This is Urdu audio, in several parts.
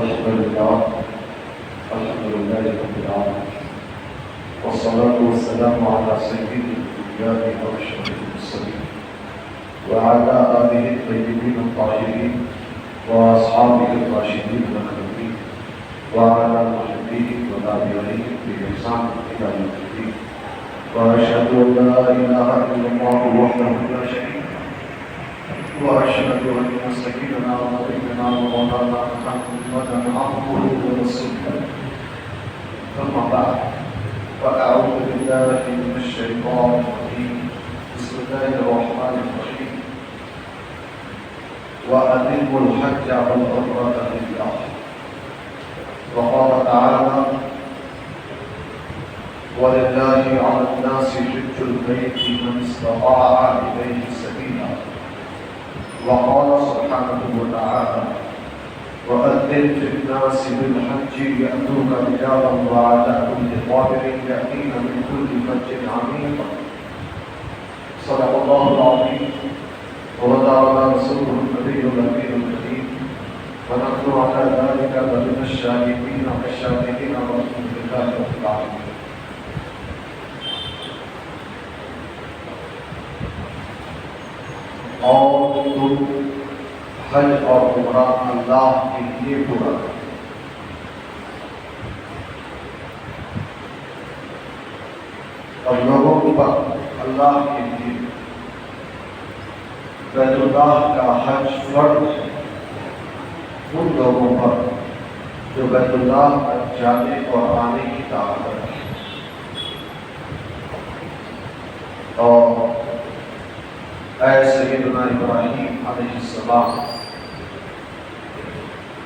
الحمد لله رب العالمين والصلاة والسلام على سيد الأنبياء وأشرف المرسلين وعلى آله الطيبين الطاهرين وأصحابه الراشدين المهديين وعلى محبيه وتابعيه بإحسان إلى يوم الدين وأشهد أن لا إله إلا الله وحده لا شريك له وأشهد أن سيدنا ونبينا ومولانا محمدا عبده ورسوله ثم بعد فأعوذ بالله من الشيطان الرجيم بسم الله الرحمن الرحيم وأتموا الحج والعمرة لله وقال تعالى ولله على الناس حج البيت من استطاع إليه سبيلا وقال سبحانه وتعالى وأذن في الناس بالحج يأتوك رجالا وعلى كل ضامر يأتين من كل فج عميق صدق الله العظيم وبلغنا رسوله النبي الأمين الكريم ونحن على ذلك من الشاهدين والشاهدين والحمد لله رب العالمين. اور تم حج اور عمرہ اللہ کے لیے پورا کرو. اور لوگوں پر اللہ کے لیے بیت اللہ کا حج فرض ہے ان لوگوں پر جو بیت اللہ پر جانے اور آنے کی طاقت رکھتے ہیں. اور اے سیدنا ابراہیم علیہ السلام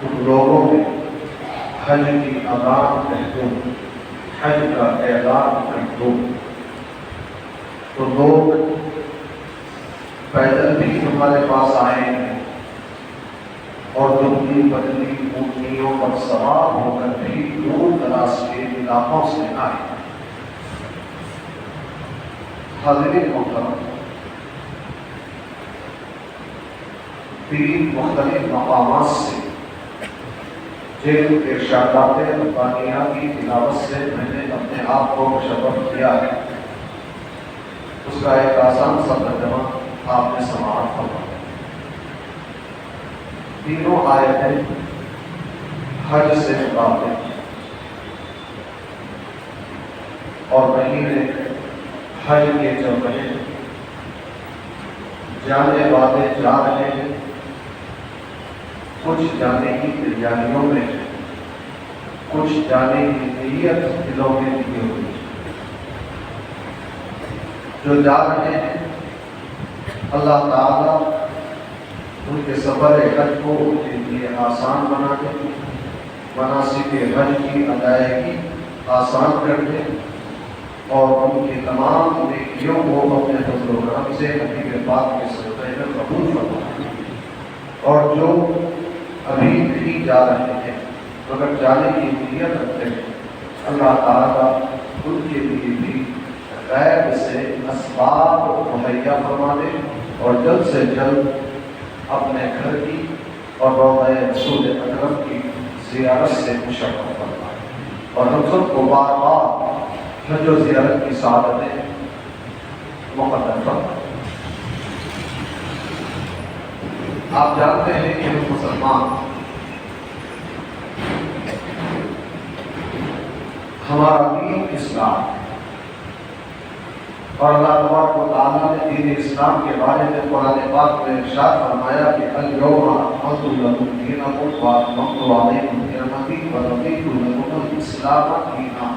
ان لوگوں میں حج کی اذان کہہ دو، حج کا اعلان کر دو تو لوگ پیدل بھی تمہارے پاس آئیں گے اور دبلی پتلی اونٹنیوں پر سوار ہو کر بھی دور دراز کے علاقوں سے آئیں. حاضرین محترم، تین مختلف مقامات سے جن ارشادات ربانیہ کی تلاوت سے میں نے اپنے آپ کو مشرف کیا ہے اس کا ایک آسان سا ترجمہ آپ نے سماعت فرمایا. تینوں آیتیں حج سے متعلق اور مہینے حج کے چل رہے ہیں، جانے والے جا رہے ہیں، کچھ جانے کی تیاریوں میں ہے، کچھ جانے کی نیت دلوں میں لی ہوئی ہے. جو جا رہے ہیں اللہ تعالیٰ ان کے سفر حج کو ان کے لیے آسان بنا دے، مناسک حج کی ادائیگی آسان کر دے اور ان کی تمام نیکیوں کو اپنے فضل و کرم سے حبیب پاک کے صدقے میں قبول فرمائے. اور جو ابھی نہیں جا رہے ہیں مگر جانے کی نیت رکھتے ہیں اللہ تعالیٰ ان کے لیے بھی غیب سے اسباب مہیا فرما دے اور جلد سے جلد اپنے گھر کی اور روضہ رسول اکرم کی زیارت سے مشرف فرمائے اور ہم سب کو بار بار حج و زیارت کی سعادتیں مقدم فرمائے. آپ جانتے ہیں کہ ہم مسلمان ہمارا دین اسلام اور اللہ تبارک و تعالیٰ نے دین اسلام کے بارے میں قرآن پاک میں ارشاد فرمایا کہ الیوم اکملت لکم دینکم واتممت علیکم نعمتی ورضیت لکم الاسلام دینا.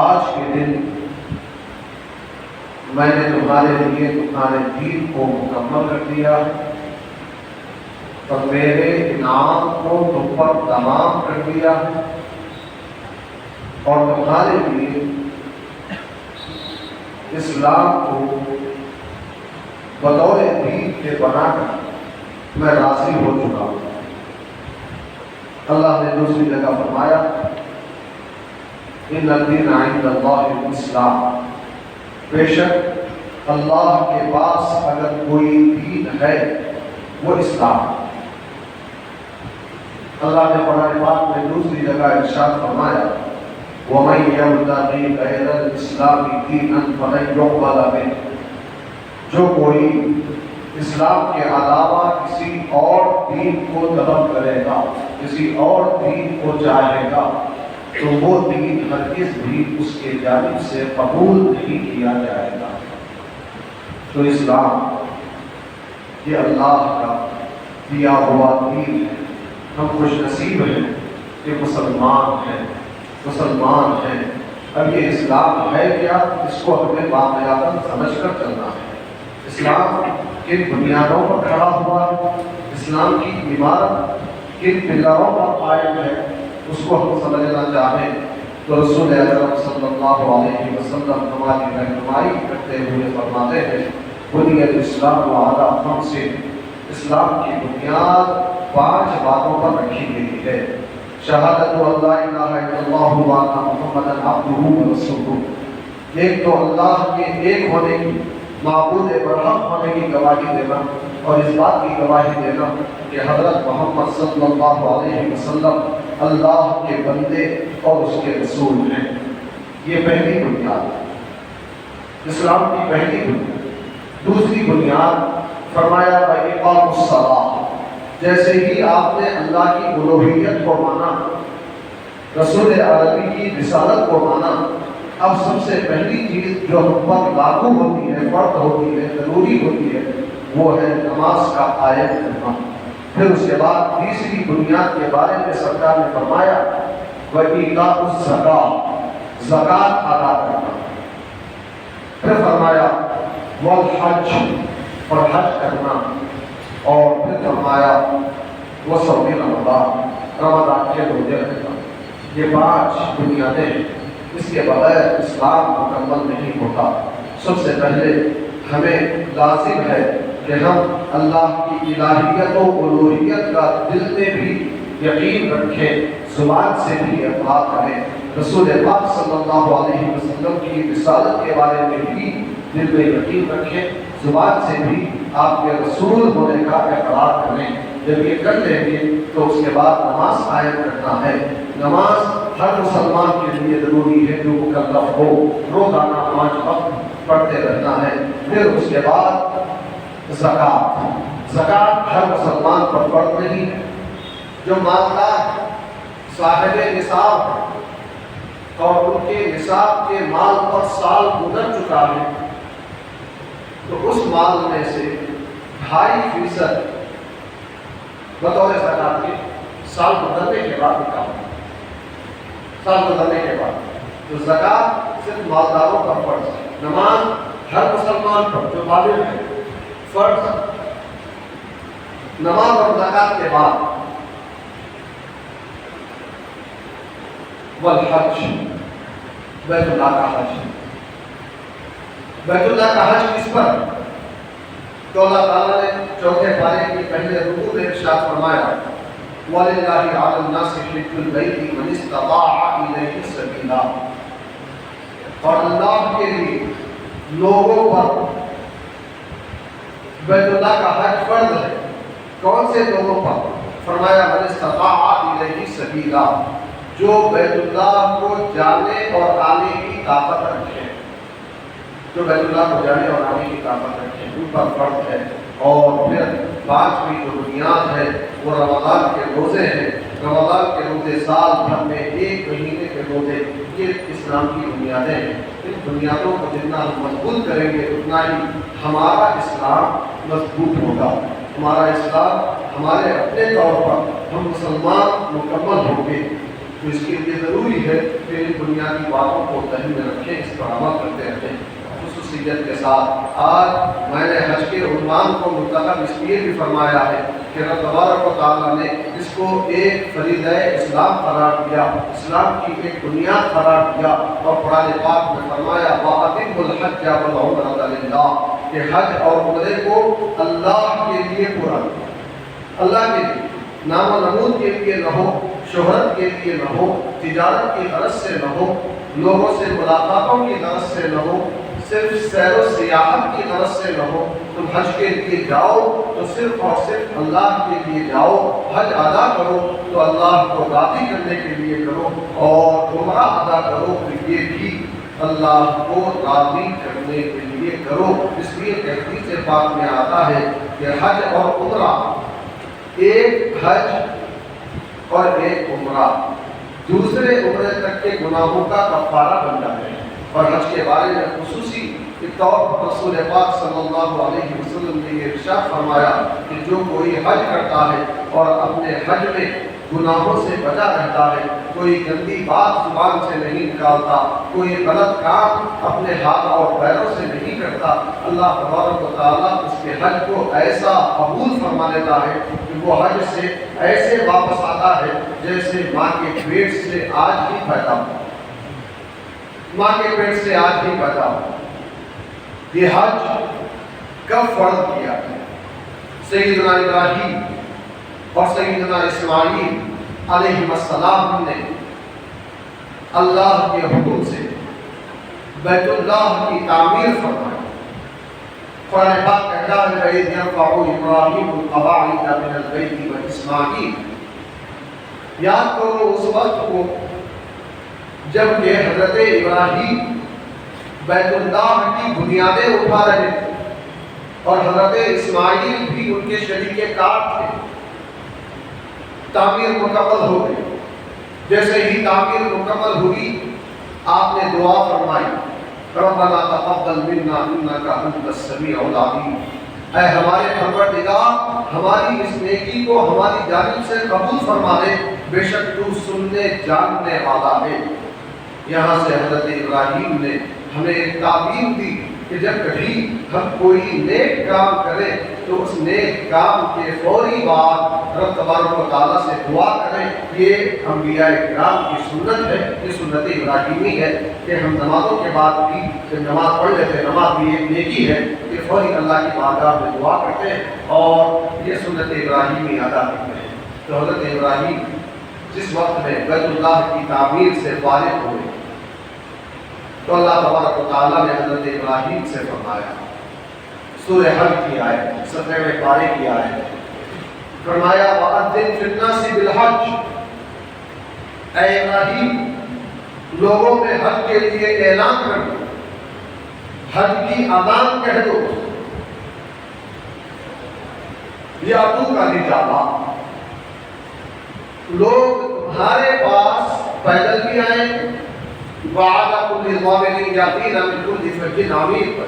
آج کے دن میں نے تمہارے لیے تمہارے دین کو مکمل کر دیا اور میرے انعام کو تم پر تمام کر دیا اور تمہارے لیے اسلام کو بطور دین کے بنا کر میں راضی ہو چکا ہوں. اللہ نے دوسری جگہ فرمایا ان الدین عند اللہ الاسلام، بے شک اللہ کے پاس اگر کوئی دین ہے وہ اسلام. اللہ نے قرآن پاک میں دوسری جگہ ارشاد فرمایا وَمَن يَبْتَغِ غَيْرَ الْإِسْلَامِ دِينًا فَلَن يُقْبَلَ مِنْهُ، جو کوئی اسلام کے علاوہ کسی اور دین کو طلب کرے گا، کسی اور دین کو چاہے گا، تو وہ دین ہرگز بھی اس کے جانب سے قبول نہیں کیا جائے گا۔ تو اسلام یہ اللہ کا دیا ہوا دین ہے۔ ہم خوش نصیب ہیں کہ مسلمان ہیں۔ اب یہ اسلام ہے کیا، اس کو ہمیں باقاعدہ سمجھ کر چلنا ہے۔ اسلام کن بنیادوں پر کھڑا ہوا، اسلام کی عمارت کن پلروں پر قائم ہے، اس کو ہم سمجھنا چاہیں تو رسول اکرم صلی اللہ علیہ وسلم ہماری رہنمائی کرتے ہوئے فرماتے ہیں بنی الاسلام علی خمس، اسلام کی بنیاد 5 باتوں پر رکھی گئی ہے۔ شہادت لا الہ الا اللہ وان محمدا عبدہ ورسولہ، ایک تو اللہ کے ایک ہونے کی، معبود برحق ہونے کی گواہی دینا، اور اس بات کی گواہی دینا کہ حضرت محمد صلی اللہ علیہ وسلم اللہ کے بندے اور اس کے رسول ہیں۔ یہ پہلی بنیاد ہے، اسلام کی پہلی بنیاد۔ دوسری بنیاد فرمایا اقام الصلاۃ، جیسے ہی آپ نے اللہ کی الوہیت کو مانا، رسول عربی کی رسالت کو مانا، اب سب سے پہلی چیز جو ہم پر لاگو ہوتی ہے، فرض ہوتی ہے، ضروری ہوتی ہے، وہ ہے نماز کا قائم کرنا۔ پھر اس کے بعد تیسری بنیاد کے بارے میں سرکار نے فرمایا وَإِيتَاءُ الزَّکَاۃ، زکوٰۃ ادا کرنا۔ پھر فرمایا والحج، اور حج کرنا، اور پھر فرمایا وصوم رمضان، رمضان کے روزے رکھنا۔ یہ 5 بنیادیں، اس کے بغیر اسلام مکمل نہیں ہوتا۔ سب سے پہلے ہمیں لازم ہے کہ ہم اللہ کی الہیت و الوہیت کا دل میں بھی یقین رکھیں، زبان سے بھی اقرار کریں، رسول پاک صلی اللہ علیہ وسلم کی رسالت کے بارے میں بھی دل میں یقین رکھیں، زبان سے بھی آپ کے رسول ہونے کا اقرار کریں۔ جب یہ کر لیں گے تو اس کے بعد نماز قائم کرنا ہے۔ نماز ہر مسلمان کے لیے ضروری ہے جو مکلف ہو، روزانہ 5 وقت پڑھتے رہنا ہے۔ پھر اس کے بعد زکوٰۃ ہر مسلمان پر فرض نہیں ہے۔ جو مالدار صاحب نصاب اور ان کے نصاب کے مال پر سال گزر چکا ہے تو اس مال میں سے 2.5% بطور زکوٰۃ کے سال گزرنے کے بعد نکالنا، سال گزرنے کے بعد۔ تو زکوٰۃ صرف مالداروں کا فرض ہے۔ نماز ہر مسلمان پر جو بالغ ہے فرض۔ نماز اور زکوٰۃ کے بعد والحج، بیت اللہ کا حج۔ بیت اللہ کا حج کس پر؟ تو اللہ تعالیٰ نے 4 پارے کی پہلے رکوع میں ارشاد فرمایا وَلِلَّهِ عَلَى النَّاسِ حِجُّ الْبَيْتِ مَنِ اسْتَطَاعَ إِلَيْهِ سَبِيلًا، اور اللہ کے لیے لوگوں پر بیت اللہ کا حج فرض ہے۔ کون سے لوگوں پر؟ فرمایا مَنِ اسْتَطَاعَ إِلَيْهِ سَبِيلًا، جو بیت اللہ کو جانے اور آنے کی طاقت رکھے، جو بیت اللہ کو جانے اور آنے کی طاقت رکھے، ان پر فرض ہے۔ اور پھر 5ویں جو بنیاد ہے وہ رمضان کے روزے ہیں۔ رمضان کے روزے سال بھر میں 1 مہینے کے روزے، یہ اسلام کی بنیادیں ہیں۔ ان بنیادوں کو جتنا ہم مضبوط کریں گے اتنا ہی ہمارا اسلام مضبوط ہوگا۔ ہمارا اسلام ہمارے اپنے طور پر ہم مسلمان مکمل ہوں گے۔ تو اس کے لیے ضروری ہے کہ ان بنیادی باتوں کو ذہن میں رکھیں، اس پر عمل کرتے رہیں خصوصیت کے ساتھ۔ آج میں نے حج کے عنوان کو منتخب اس لیے بھی فرمایا ہے کہ رب تبارک و تعالیٰ نے اس کو ایک فریضہ اسلام قرار دیا، اسلام کی ایک بنیاد قرار دیا، اور قرآن پاک میں فرمایا وَأَتِمُّ الْحَجَّ وَالْعُمْرَةَ لِلَّهِ، کہ حج اور عمرے کو اللہ کے لیے پورا کرو، اللہ کے لیے، نام و نمود کے لیے نہ ہو، شہرت کے لیے نہ ہو، تجارت کی غرض سے نہ ہو، لوگوں سے ملاقاتوں کی غرض سے نہ ہو، صرف سیر و سیاحت کی غرض سے نہ ہو، تم حج کے لیے جاؤ تو صرف اور صرف اللہ کے لیے جاؤ، حج ادا کرو تو اللہ کو راضی کرنے کے لیے کرو، اور عمرہ ادا کرو تو یہ بھی اللہ کو راضی کرنے کے لیے کرو۔ اس لیے حدیث پاک میں آتا ہے کہ حج اور عمرہ، ایک حج اور ایک عمرہ دوسرے عمرے تک کے گناہوں کا کفارہ بن جاتے ہیں۔ اور حج کے بارے میں خصوصی طور پر رسول پاک صلی اللہ علیہ وسلم نے یہ ارشاد فرمایا کہ جو کوئی حج کرتا ہے اور اپنے حج میں گناہوں سے بچا رہتا ہے، کوئی گندی بات زبان سے نہیں نکالتا، کوئی غلط کام اپنے ہاتھ اور پیروں سے نہیں کرتا، اللہ تبارک و تعالیٰ اس کے حج کو ایسا قبول فرما لیتا ہے کہ وہ حج سے ایسے واپس آتا ہے جیسے ماں کے پیٹ سے آج ہی پیدا ہو، ماں کے پیٹ سے آج ہی پیدا ہو۔ یہ حج کب فرض کیا؟ سیدنا ابراہیم اور سیدنا اسماعیل علیہ السلام نے اللہ کے حکم سے بیت اللہ کی تعمیر فرمائی۔ قرآن پاک کہتا ہے وَإِذْ يَرْفَعُ إِبْرَاهِيمُ الْقَوَاعِدَ مِنَ الْبَيْتِ وَإِسْمَاعِيلُ، یاد کرو اس وقت کو جب کہ حضرت ابراہیم بیت اللہ کی بنیادیں اٹھا رہے تھے اور حضرت اسماعیل بھی ان کے شریک کار تھے۔ تعمیر مکمل ہو گئی۔ جیسے ہی تعمیر مکمل ہوئی آپ نے دعا فرمائی ربنا تقبل منا انک انت السمیع العلیم، اے ہمارے پروردگار ہماری اس نیکی کو ہماری جانب سے قبول فرما دے، بے شک تو سننے جاننے والا ہے۔ یہاں سے حضرت ابراہیم نے ہمیں ایک تعلیم دی کہ جب کبھی ہم کوئی نیک کام کریں تو اس نیک کام کے فوری بعد رب تبارک و تعالیٰ سے دعا کریں۔ یہ انبیاء کرام کی سنت ہے، یہ سنت ابراہیمی ہے کہ ہم نمازوں کے بعد بھی جب نماز پڑھ لیتے ہیں، نماز بھی ایک نیکی ہے کہ فوری اللہ کی بارگاہ میں دعا کرتے ہیں اور یہ سنت ابراہیمی ادا کرتے ہیں۔ تو حضرت ابراہیم جس وقت میں بیت اللہ کی تعمیر سے فارغ ہوئے تو اللہ تبارک و تعالیٰ نے حضرت ابراہیم سے فرمایا، سورہ حج کی آیت 17ویں پارے کی آیت، فرمایا وَأَذِّن فِي النَّاسِ بِالْحَجِّ، اے ابراہیم لوگوں میں حج کے لیے اعلان کر دو، حج کی اذان کہہ دو، یاتوک رجالا، لوگ تمہارے پاس پیدل بھی آئیں، وعلی کل ضامر یاتین من کل فج عمیق،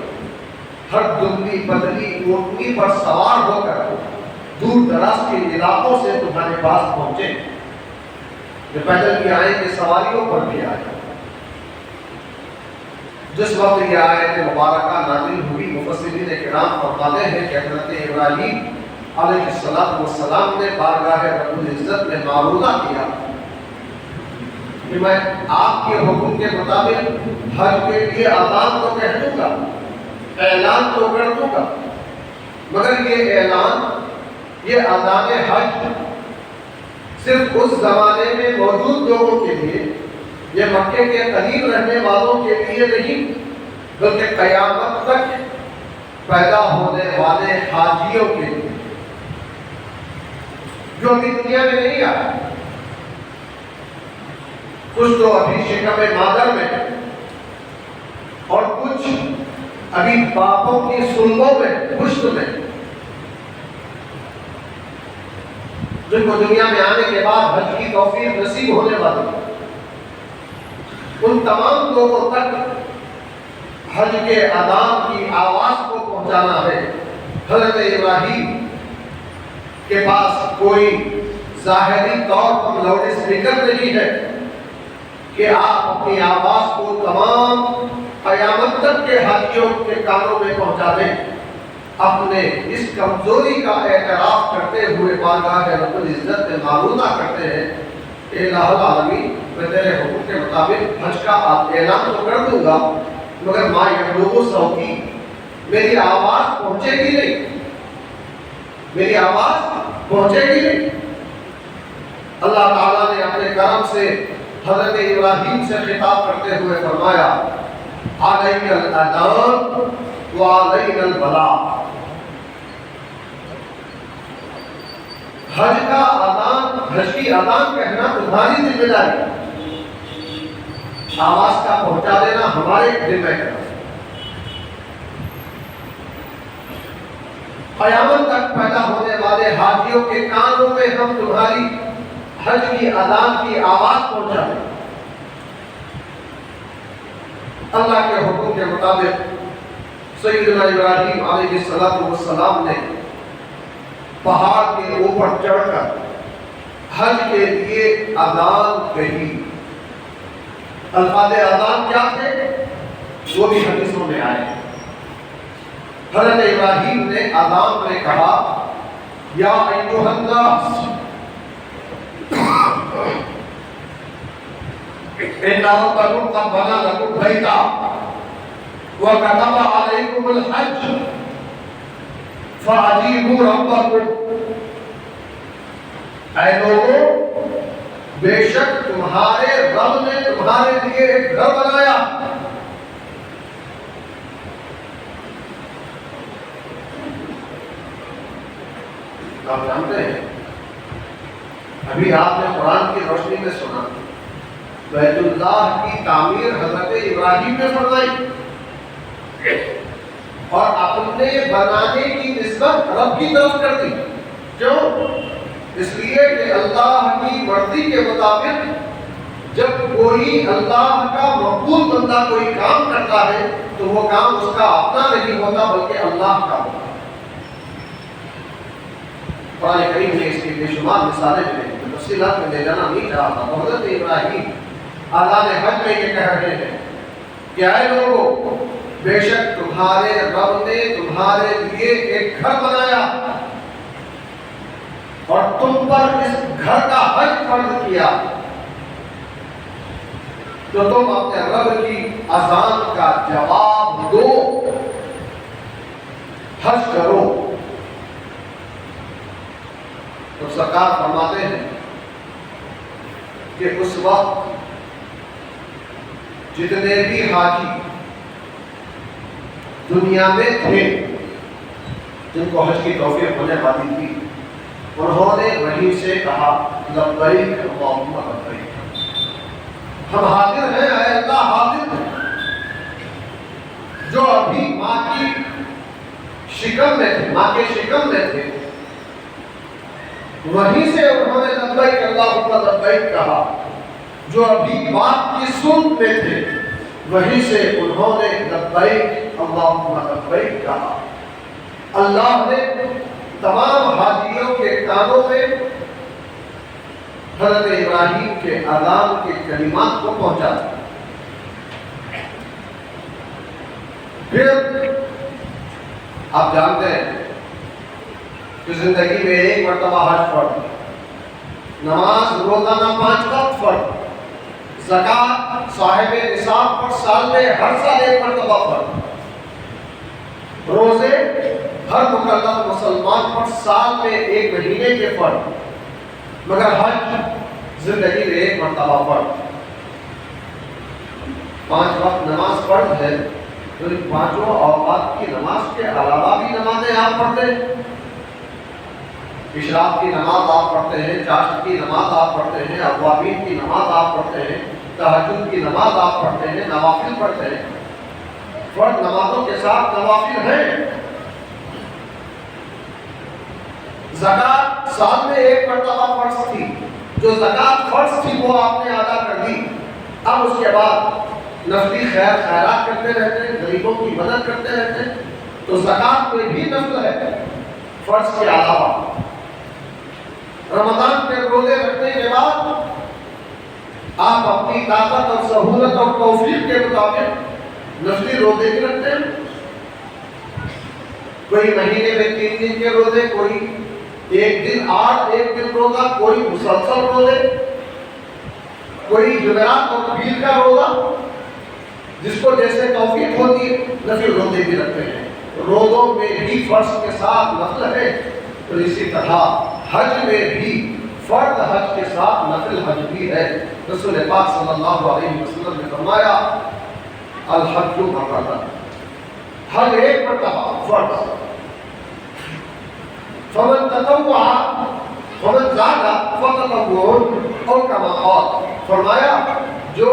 ہر دبلی پتلی اونٹنی پر سوار ہو کر دور دراز کے علاقوں سے تمہارے پاس پہنچے، جو پیدل بھی آئیں کہ سواریوں پر بھی آئیں۔ جس وقت یہ آیت مبارکہ نازل ہوئی مفسرین کرام فرماتے ہیں کہ حضرت ابراہیم علیہ السلام نے بارگاہ رب العزت میں معروضہ کیا کہ میں آپ کے حکم کے مطابق حج کے لیے اذان تو کہہ دوں گا، اعلان تو کر دوں گا، مگر یہ اعلان، یہ اذان حج صرف اس زمانے میں موجود لوگوں کے لیے، یہ مکے کے قریب رہنے والوں کے لیے نہیں، بلکہ قیامت تک پیدا ہونے والے حاجیوں کے لیے جو ابھی دنیا میں نہیں آیا، کچھ تو ابھی شکم مادر میں اور کچھ ابھی باپوں کی سلبوں میں پشت میں، جن کو دنیا میں آنے کے بعد حج کی توفیق نصیب ہونے والی، ان تمام لوگوں تک حج کے اذان کی آواز کو پہنچانا ہے۔ حضرت ابراہیم کے پاس کوئی ظاہری طور پر لاؤڈ اسپیکر نہیں ہے کہ آپ اپنی آواز کو تمام قیامت تک کے حاجیوں کے کانوں میں پہنچا دیں۔ اپنے اس کمزوری کا اعتراف کرتے ہوئے بارگاہ رب العزت میں معروضہ کرتے ہیں کہ الہ العالمین، میں تیرے حکم کے مطابق حج کا اعلان تو کر دوں گا، مگر ماں یبلغ صوتی، میری آواز پہنچے گی نہیں، میری آواز پہنچے گی نہیں۔ اللہ تعالیٰ نے اپنے کرم سے حضرت ابراہیم سے خطاب کرتے ہوئے فرمایا علیک الادان وعلینا البلاغ۔ حج کا اذان، حج کی اذان کہنا تمہاری ذمہ داری، آواز کا پہنچا دینا ہمارے ذمہ ہے۔ قیامت تک پیدا ہونے والے حاجیوں کے کانوں میں ہم تمہاری حج کی اذان کی آواز پہنچا دیں۔ اللہ کے حکم کے مطابق سیدنا ابراہیم علیہ السلام نے پہاڑ کے اوپر چڑھ کر حج کے لیے اذان کہی۔ الفاظ اذان کیا تھے وہ بھی حدیثوں میں آئے۔ حضرت ابراہیم نے اذان میں کہا یا ایھا الناس ان ربکم قد بنى لكم بیتا وكتب عليكم الحج فاجیبوا ربکم۔ اے لوگوں، بے شک تمہارے رب نے تمہارے لیے ایک گھر بنایا۔ آپ جانتے ہیں ابھی آپ نے قرآن کی روشنی میں سنا بیت اللہ کی تعمیر حضرت ابراہیم نے فرمائی اور اپنے بنانے کی نسبت رب کی طرف کر دی۔ کیوں؟ اس لیے کہ اللہ کی مرضی کے مطابق جب کوئی اللہ کا مقبول بندہ کوئی کام کرتا ہے تو وہ کام اس کا اپنا نہیں ہوتا بلکہ اللہ کا ہوتا ہے۔ قرآن کریم نے اس کی بے شمار مثالیں دی، تفصیلات میں لے جانا نہیں چاہتا۔ حضرت ابراہیم اذان حج میں یہ کہہ رہے ہیں کہ اے لوگوں، بے شک تمہارے رب نے تمہارے لیے ایک گھر بنایا اور تم پر اس گھر کا حج فرض کیا، تو تم اپنے رب کی اذان کا جواب دو، حج کرو۔ تو سرکار فرماتے ہیں کہ اس وقت جتنے بھی حاجی دنیا میں تھے جن کو حج کی توفیق ہونے والی تھی، انہوں نے وہیں سے کہا لبیک اللہم لبیک، ہم حاضر ہیں اے اللہ، حاضر ہیں۔ جو ابھی ماں کی شکم میں تھے، ماں کے شکم میں تھے، وہیں سے انہوں نے لبیک اللہم لبیک کہا۔ جو ابھی باپ کی سوت میں تھے وہیں سے انہوں نے لبیک اللہم لبیک کہا۔ اللہ نے تمام حاجیوں کے کانوں میں حضرت ابراہیم کے اذان کے کلمات کو پہنچا دیا۔ پھر آپ جانتے ہیں کہ زندگی میں ایک مرتبہ حج فرض، نماز روزانہ 5 وقت فرض، زکوٰۃ صاحب نصاب پر سال میں ہر سال ایک مرتبہ فرض، روزے ہر مکلف مسلمان پر سال میں 1 مہینے کے فرض، مگر حج زندگی میں ایک مرتبہ فرض۔ 5 وقت نماز فرض ہے، تو ان 5 اوقات کی نماز کے علاوہ بھی نمازیں آپ پڑھتے ہیں۔ اشراق کی نماز آپ پڑھتے ہیں، چاشت کی نماز آپ پڑھتے ہیں، اوابین کی نماز آپ پڑھتے ہیں، تہجد کی نماز آپ پڑھتے ہیں، نوافل پڑھتے ہیں۔ فرض نمازوں کے ساتھ نوافل ہیں۔ زکوٰۃ سال میں 1 مرتبہ فرض تھی، جو زکوٰۃ فرض تھی وہ آپ نے ادا کر دی۔ اب اس کے بعد نفلی خیر خیرات کرتے رہتے ہیں، غریبوں کی مدد کرتے رہتے ہیں، تو زکوٰۃ میں بھی نفل ہے فرض کے علاوہ۔ رمضان کے روزے رکھنے کے بعد آپ اپنی طاقت اور سہولت اور توفیق کے مطابق نفلی روزے بھی رکھتے ہیں۔ کوئی مہینے میں 3 دن کے روزے، کوئی 1 دن 8، 1 دن روزہ، کوئی مسلسل روزے، کوئی جمعرات اور پیر کا روزہ، جس کو جیسے توفیق ہوتی ہے نفلی روزے بھی رکھتے ہیں۔ روزوں میں بھی فرض کے ساتھ نفل ہے، تو اسی طرح حج میں بھی فرض حج کے ساتھ نفل حج بھی ہے۔ رسول پاک صلی اللہ علیہ وسلم نے فرمایا الحج مرتبہ، ہر ایک مرتبہ فرض. فمن تطوع فمن زاد فتطوع او کما قال، فرمایا جو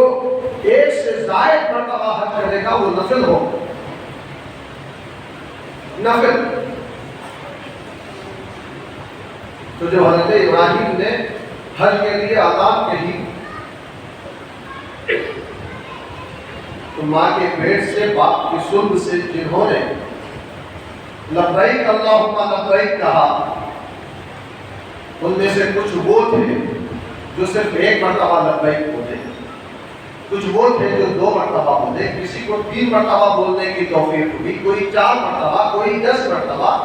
ایک سے زائد مرتبہ حج کرے گا وہ نفل ہو. نفل تو جو حضرت ابراہیم نے حج کے لیے آزاد کہی تو ماں کے پیٹ سے باپ کی سلب سے جنہوں نے لبیک اللہم لبیک کہا، ان میں سے کچھ وہ تھے جو صرف ایک مرتبہ لبیک بولے، کچھ وہ تھے جو 2 مرتبہ بولے، کسی کو 3 مرتبہ بولنے کی توفیق ہوئی، کوئی 4 مرتبہ، کوئی 10 مرتبہ.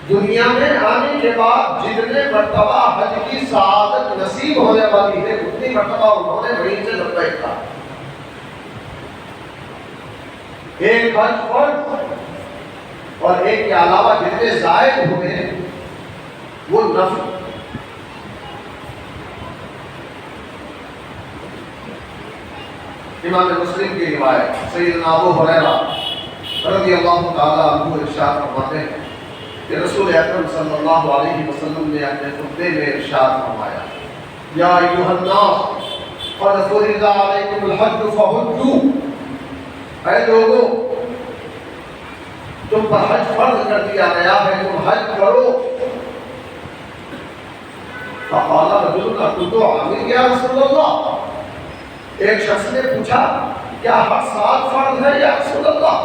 دنیا میں آنے کے بعد جتنے مرتبہ حج کی سعادت نصیب ہونے والی ہے اتنی مرتبہ انہوں نے وہیں سے لبیک کہا. ایک حج فرض اور ایک کے علاوہ جتنے زائد ہوئے وہ نفل. امام مسلم کی روایت سیدنا ابو ہریرہ رضی اللہ تعالیٰ عنہ ارشاد فرماتے ہیں کہ رسول اکرم صلی اللہ علیہ وسلم نے اپنے خطبے میں ارشاد فرمایا، یا ایھا الناس قد فرض علیکم الحج فحجوا، اے لوگوں تم پر حج فرض کر دیا گیا ہے، تم حج کرو. فقال رجل اكنت عامل یا رسول اللہ، ایک شخص نے پوچھا کیا ہر سال فرض ہے یا رسول اللہ؟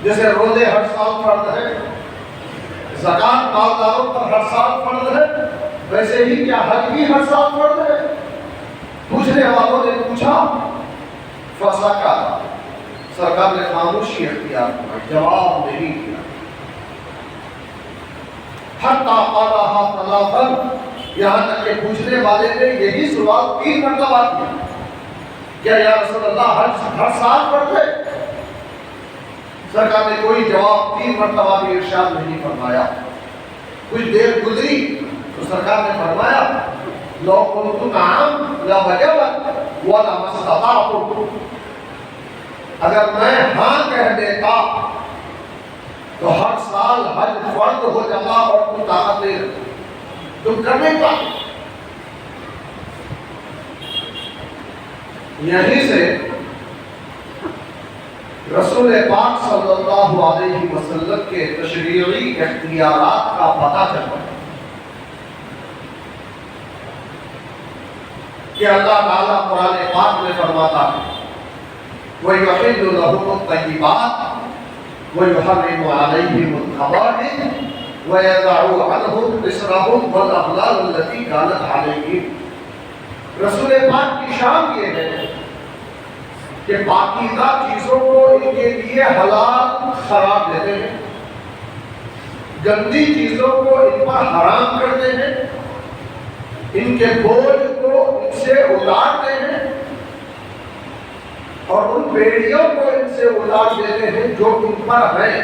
جیسے روزے ہر سال فرض ہے، زکوٰۃ مالداروں پر ہر سال فرض ہے، ویسے ہی کیا حج بھی ہر سال فرض ہے؟ پوچھنے والوں نے پوچھا، فسکت، سرکار نے خاموشی اختیار کی، جواب نہیں دیا. حتی قالها ثلاثا، یہاں تک کہ پوچھنے والے نے یہی سوال 3 مرتبہ کیا، یا رسول اللہ حج ہر سال فرض ہے؟ سرکار نے کوئی جواب 3 مرتبہ بھی ارشاد نہیں فرمایا. کچھ دیر گزری تو سرکار نے فرمایا، لو كنت نعم لوجبت ولما استطعت، اگر میں ہاں کہہ دیتا تو ہر سال حج فرض ہو جاتا اور تم طاقت دے تم کر نہیں پاتے. یہیں سے رسول پاک صلی اللہ علیہ وسلم کے تشریعی اختیارات کا پتہ چلتا ہے کہ اللہ تعالیٰ قرآن پاک میں فرماتا ہے وَيُحِلُّ لَهُمُ الطَّيِّبَاتِ وَيُحَرِّمُ عَلَيْهِمُ الْخَبَائِثَ وَيَضَعُ عَنْهُمْ إِصْرَهُمْ وَالْأَغْلَالَ الَّتِي كَانَتْ عَلَيْهِمْ. رسول پاک کی شان یہ ہے کہ پاکیزہ چیزوں کو ان کے لیے حلال قرار دیتے ہیں، گندی چیزوں کو ان پر حرام کرتے ہیں، ان کے بوجھ کو ان سے اتارتے ہیں اور ان بیڑیوں کو ان سے اتار دیتے ہیں جو ان پر ہیں.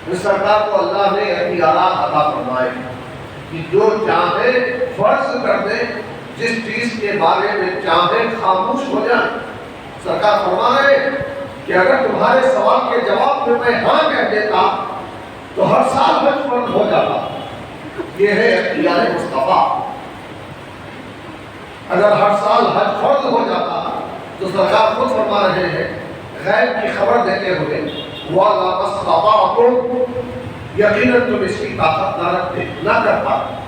اس سرکار کو اللہ نے اختیارات عطا فرمائے کہ جو چاہے فرض کر دیں، جس چیز کے بارے میں چاہے خاموش ہو جائیں. سرکار فرما رہے ہیں کہ اگر تمہارے سوال کے جواب میں ہاں کہہ دیتا تو ہر سال حج فرض ہو جاتا. یہ ہے اختیار مصطفیٰ. اگر ہر سال حج فرض ہو جاتا تو سرکار خود فرما رہے ہیں غیب کی خبر دیتے ہوئے وَلَا مَسْتَطَعْتُمْ، یقیناً تم اس کی طاقت نہ رکھتے، نہ کر پاتے.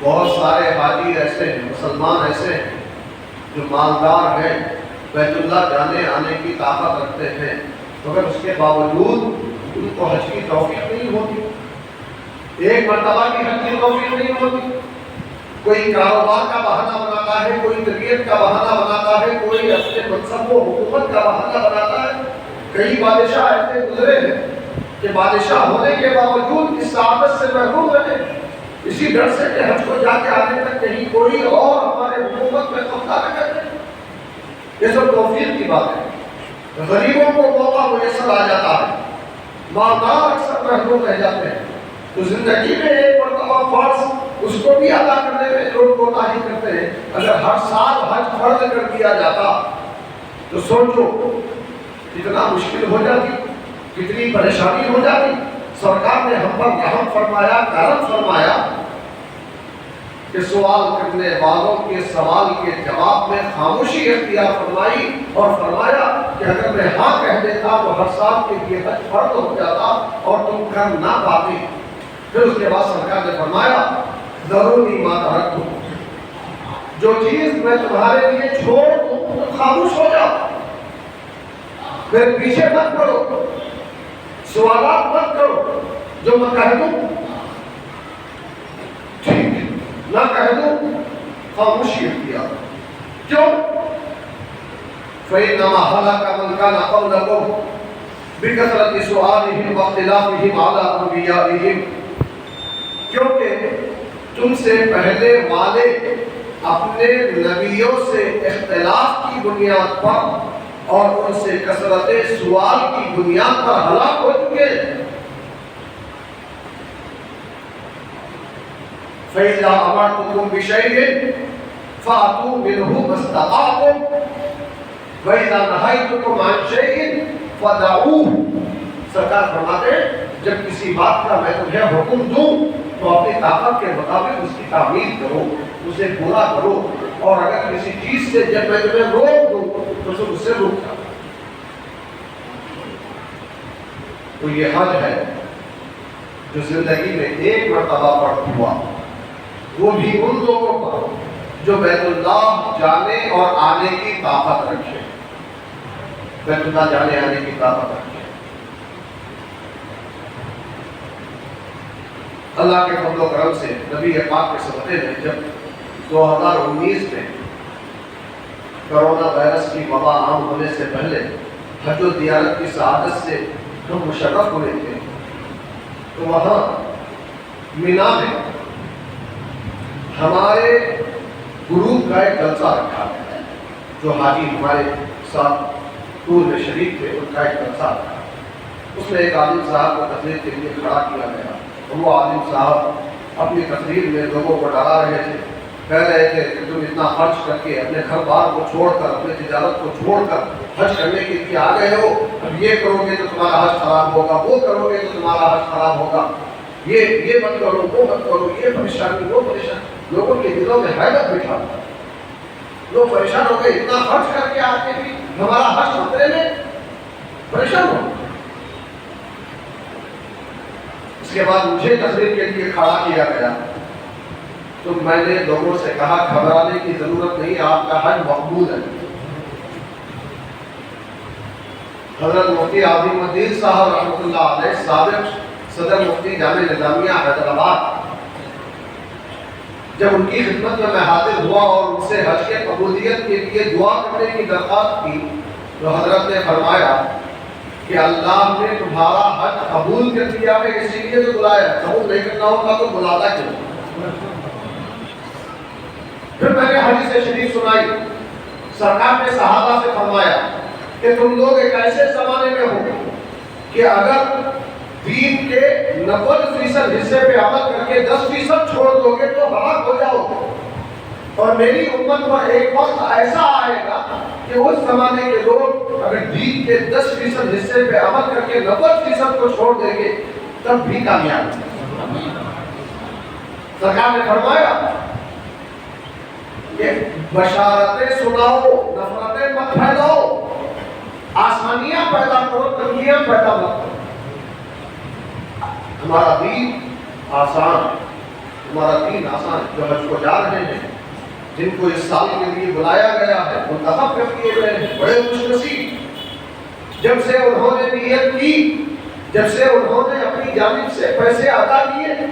بہت سارے حاجی ایسے ہیں، مسلمان ایسے ہیں جو مالدار ہیں، بیت اللہ جانے آنے کی طاقت رکھتے ہیں، مگر اس کے باوجود ان کو حج کی توفیق نہیں ہوتی، ایک مرتبہ کی حج کی توفیق نہیں ہوتی. کوئی کاروبار کا بہانہ بناتا ہے، کوئی طبیعت کا بہانہ بناتا ہے، کوئی اپنے منصب و حکومت کا بہانہ بناتا ہے. کئی بادشاہ ایسے گزرے ہیں کہ بادشاہ ہونے کے باوجود اس سعادت سے محروم رہے، اسی ڈر سے کہ حج کو جا کے آنے تک کہیں کوئی اور ہمارے حکومت میں قبضہ نہ کر دے. یہ سب توفیق کی بات ہے. غریبوں کو موقع میسر آ جاتا ہے، مالدار اکثر محروم رہ جاتے ہیں، تو زندگی میں ایک مرتبہ فرض اس کو بھی ادا کرنے میں لوگ کوتاہی کرتے ہیں۔ اگر ہر سال حج فرض کر دیا جاتا تو سوچو کتنا مشکل ہو جاتی، کتنی پریشانی ہو جاتی۔ سرکار نے ہم پر رحم فرمایا، کرم فرمایا کہ سوال کرنے والوں کے سوال کے جواب میں خاموشی اختیار فرمائی اور فرمایا کہ اگر میں ہاں کہہ دیتا تو ہر سال کے لیے حج فرض ہو جاتا اور تم کر نہ پاتے۔ پھر اس کے بعد سرکار نے فرمایا ضروری ما ترکتم، جو چیز میں تمہارے لیے چھوڑ دوں تو خاموش ہو جاؤ، پھر پیچھے مت پڑو، سوالات مت کرو، جو میں کہہ دوں ٹھیک، نہ کہہ دوں خاموشی اختیار۔ کیوں؟ فَإِنَّمَا هَلَكَ مَنْ كَانَ قَبْلَكُمْ بِكَثْرَةِ سُؤَالِهِمْ وَاخْتِلَافِهِمْ عَلَىٰ أَنْبِيَائِهِمْ، کیونکہ تم سے پہلے والے اپنے نبیوں سے اختلاف کی بنیاد پر اور ان سے کثرت سوال کی بنیاد پر ہلاک ہو چکے۔ فَإِذَا أَمَرْتُكُمْ بِشَيْءٍ فَأْتُوا مِنْهُ مَا اسْتَطَعْتُمْ وَإِذَا نَهَيْتُكُمْ عَنْ شَيْءٍ فَدَعُوهُ۔ سرکار فرماتے ہیں جب کسی بات کا میں تمہیں حکم دوں تو اپنی طاقت کے مطابق اس کی تعمیل کرو، اسے پورا کرو، اور اگر کسی چیز سے جب میں تمہیں روک دوں تو تم اس سے رک جاؤ۔ تو یہ حج ہے جو زندگی میں ایک مرتبہ فرض ہوا، وہ بھی ان لوگوں پر جو بیت اللہ جانے اور آنے کی طاقت رکھے، بیت اللہ جانے آنے کی طاقت رکھے۔ اللہ کے فضل و کرم سے نبی پاک کے صدقے میں جب 2019 میں کرونا وائرس کی وبا عام ہونے سے پہلے حج و زیارت کی سعادت سے ہم مشرف ہوئے تھے، تو وہاں مینا میں ہمارے گروپ کا ایک جلسہ رکھا گیا، جو حاجی ہمارے ساتھ ٹور میں شریک تھے ان کا ایک جلسہ رکھا۔ اس میں ایک عالم صاحب کو تقریر کے لیے کھڑا کیا گیا، اور وہ عالم صاحب اپنی تقریر میں لوگوں کو ڈرا رہے تھے، کہہ رہے تھے کہ تم اتنا خرچ کر کے اپنے گھر بار کو چھوڑ کر، اپنے تجارت کو چھوڑ کر حج کرنے کے لیے آ گئے ہو، اب یہ کرو گے تو تمہارا حج خراب ہوگا، وہ کرو گے تو تمہارا حج خراب ہوگا، یہ مت کرو، وہ مت کرو، یہ پریشانی، وہ پریشانی۔ لوگوں کے دلوں میں حیرت بٹھا، لوگ پریشان ہو گئے، اتنا خرچ کر کے آتے بھی ہمارا حج خطرے میں، پریشان ہو۔ اس کے بعد مجھے تقریر کے لیے کھڑا کیا گیا، تو میں نے لوگوں سے کہا گھبرانے کی ضرورت نہیں، آپ کا حج مقبول ہے۔ حضرت مفتی عظیم الدین صاحب رحمۃ اللہ علیہ، سابق صدر مفتی جامع نظامیہ حیدرآباد، جب ان کی خدمت میں حاضر ہوا اور ان سے حج کے قبولیت کے لیے دعا کرنے کی درخواست کی، تو حضرت نے فرمایا کہ اللہ نے تمہارا حج قبول کر دیا ہے، اسی لیے تو بلایا، قبول نہیں کرنا ہوگا تو بلاتا کیوں؟ پھر میں نے حدیث شریف سنائی، سرکار نے صحابہ سے فرمایا کہ تم لوگ ایک ایسے زمانے میں ہو کہ اگر دین کے 90% حصے پہ عمل کر کے 10% چھوڑ دو گے تو ہلاک ہو جاؤ گے، اور میری امت پر ایک وقت ایسا آئے گا کہ اس زمانے کے لوگ اگر دین کے 10% حصے پہ عمل کر کے 90% کو چھوڑ دیں گے تب بھی کامیاب۔ سرکار نے فرمایا کہ بشارتیں سناؤ، نفرتیں مت پھیلاؤ، آسانیاں پیدا کرو، تنگیاں پیدا مت کرو۔ ہمارا دین آسان، ہمارا دین آسان۔ جو حج کو جا رہے ہیں، جن کو اس سال کے لیے بلایا گیا ہے، منتخب کر دیے گئے ہیں، بڑے خوش نصیب۔ جب سے انہوں نے نیت کی، جب سے انہوں نے اپنی جانب سے پیسے ادا کیے،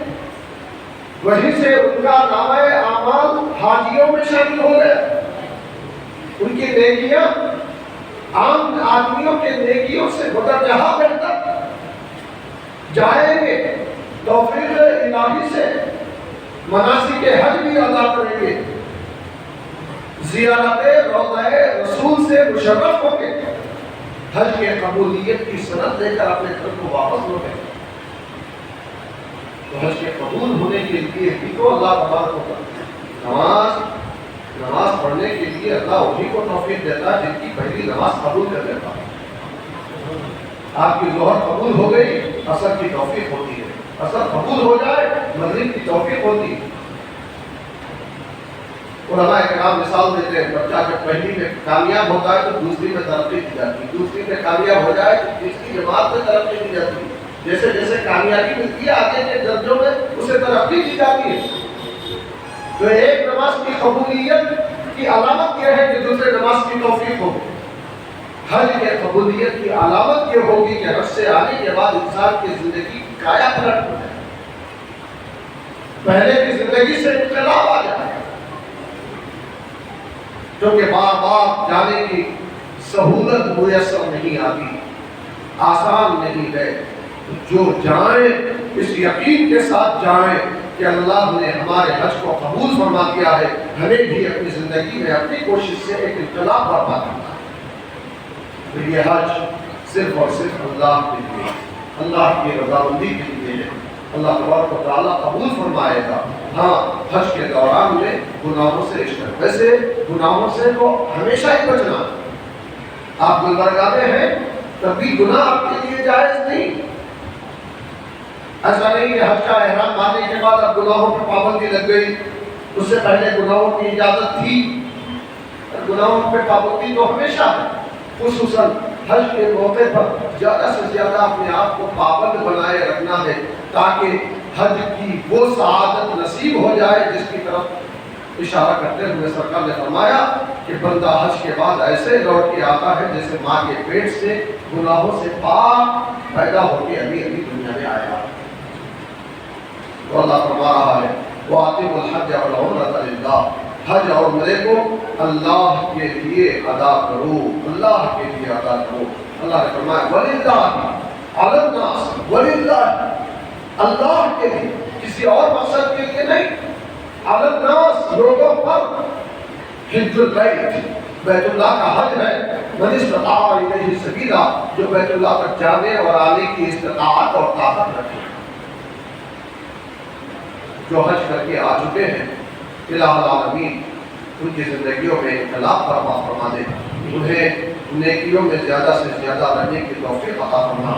وہیں سے ان کا نامہ اعمال حاجیوں میں شامل ہو گیا۔ ان کی نیکیاں عام آدمیوں کے نیکیوں سے بدرجہ بہتر جائیں گے، توفیق الہی سے مناسک حج بھی ادا کریں گے، زیارت روضہ رسول سے مشرف ہوں گے۔ حج کے قبولیت کی سند لے کر اپنے گھر کو واپس لو گے تو حج کے قبول ہونے کے لیے بھی تو اللہ تبارک و تعالیٰ نماز پڑھنے کے لیے اللہ انہی کو توفیق دیتا ہے جن کی پہلی نماز قبول کر لیتا ہے۔ آپ کی ظہر قبول ہو گئی، عصر کی توفیق ہوتی ہے، عصر قبول ہو جائے مغرب کی توفیق ہوتی ہے۔ علماء کرام مثال دیتے ہیں، بچہ جب پہلی میں کامیاب ہوتا ہے تو دوسری میں ترقی دی جاتی ہے، دوسری میں کامیاب ہو جائے تو تیسری جماعت میں ترقی دی جاتی ہے۔ جیسے جیسے کامیابی ملتی ہے آگے کے درجوں میں اسے ترقی دی جاتی ہے۔ تو ایک نماز کی قبولیت کی علامت یہ ہے کہ دوسرے نماز کی توفیق ہو۔ حج کے قبولیت کی علامت یہ ہوگی کہ حج سے آنے کے بعد انسان کی زندگی کی کایا پلٹ ہو جائے، پہلے کی زندگی سے انقلاب آ جائے، کیونکہ بار بار جانے کی سہولت میسر نہیں آتی، آسان نہیں ہے۔ جو جائیں اس یقین کے ساتھ جائیں کہ اللہ نے ہمارے حج کو قبول فرما دیا ہے، ہمیں بھی اپنی زندگی میں اپنی کوشش سے ایک انقلاب برپا کرنا ہے۔ تو یہ حج صرف اور صرف اللہ کے لیے، اللہ کی رضامندی کے لیے ہے، اللہ تبارک و تعالیٰ قبول فرمائے گا۔ ہاں حج کے دوران میں گناہوں سے اشتراک، ویسے گناہوں سے تو ہمیشہ ہی بچنا۔ آپ گلبرگہ میں ہیں تب بھی گناہ آپ کے لیے جائز نہیں، ایسا نہیں کہ حج کا احرام باندھنے کے بعد اب گناہوں پر پابندی لگ گئی، اس سے پہلے گناہوں کی اجازت تھی۔ گناہوں پہ پابندی تو ہمیشہ ہے، خصوصاً حج کے موقع پر زیادہ سے زیادہ اپنے آپ کو پابند بنائے رکھنا ہے تاکہ حج کی وہ سعادت نصیب ہو جائے جس کی طرف اشارہ کرتے ہوئے سرکار نے فرمایا کہ بندہ حج کے بعد ایسے لوٹ کے آتا ہے جیسے ماں کے پیٹ سے گناہوں سے پاک پیدا ہو کے ابھی ابھی دنیا میں آیا۔ تو اللہ فرما رہا ہے وَأَتِمُّ الْحَجَّ وَالْعُمْرَةَ لِلَّهِ، حج اور عمرے کو اللہ کے لیے ادا کرو، اللہ کے لیے ادا کرو۔ اللہ نے فرمایا وَلِلَّهِ عَلَى النَّاسِ وَلِلَّهِ، اللہ کے لیے، کسی اور مقصد کے لیے نہیں، عَلَى النَّاسِ لوگوں پر، حج البیت، بیت اللہ کا حج ہے، من استطاع الیہ سبیلا، جو بیت اللہ تک جانے اور آنے کی استطاعت اور طاقت رکھے۔ جو حج کر کے آ چکے ہیں الہ العالمین ان کی زندگیوں میں انقلاب برپا فرما دے، انہیں نیکیوں میں زیادہ سے زیادہ رہنے کی توفیق عطا فرما۔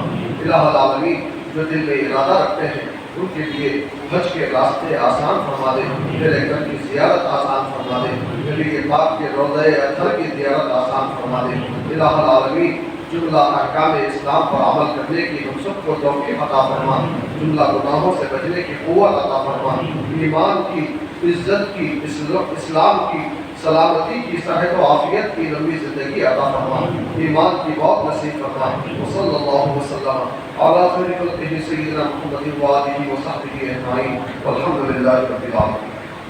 الہ العالمین جو دل میں ارادہ رکھتے ہیں ان کے لیے حج کے راستے آسان فرما دے، میرے گھر کی زیارت آسان فرما دے، نبی پاک کے روضہ اطہر کی زیارت آسان فرما دے۔ الہ العالمین جملہ احکام اسلام پر عمل کرنے کی ہم سب کو توفیق عطا فرما، جملہ گناہوں سے بچنے کی قوت عطا فرما، ایمان کی، عزت کی، اسلام کی، سلامتی کی، صحت و عافیت کی لمبی زندگی عطا فرما، ایمان کی بہت نصیب فرما۔ وصلی اللہ وسلم علی خیر خلقہ سیدنا محمد وآلہ وصحبہ اجمعین والحمد للہ رب العالمین۔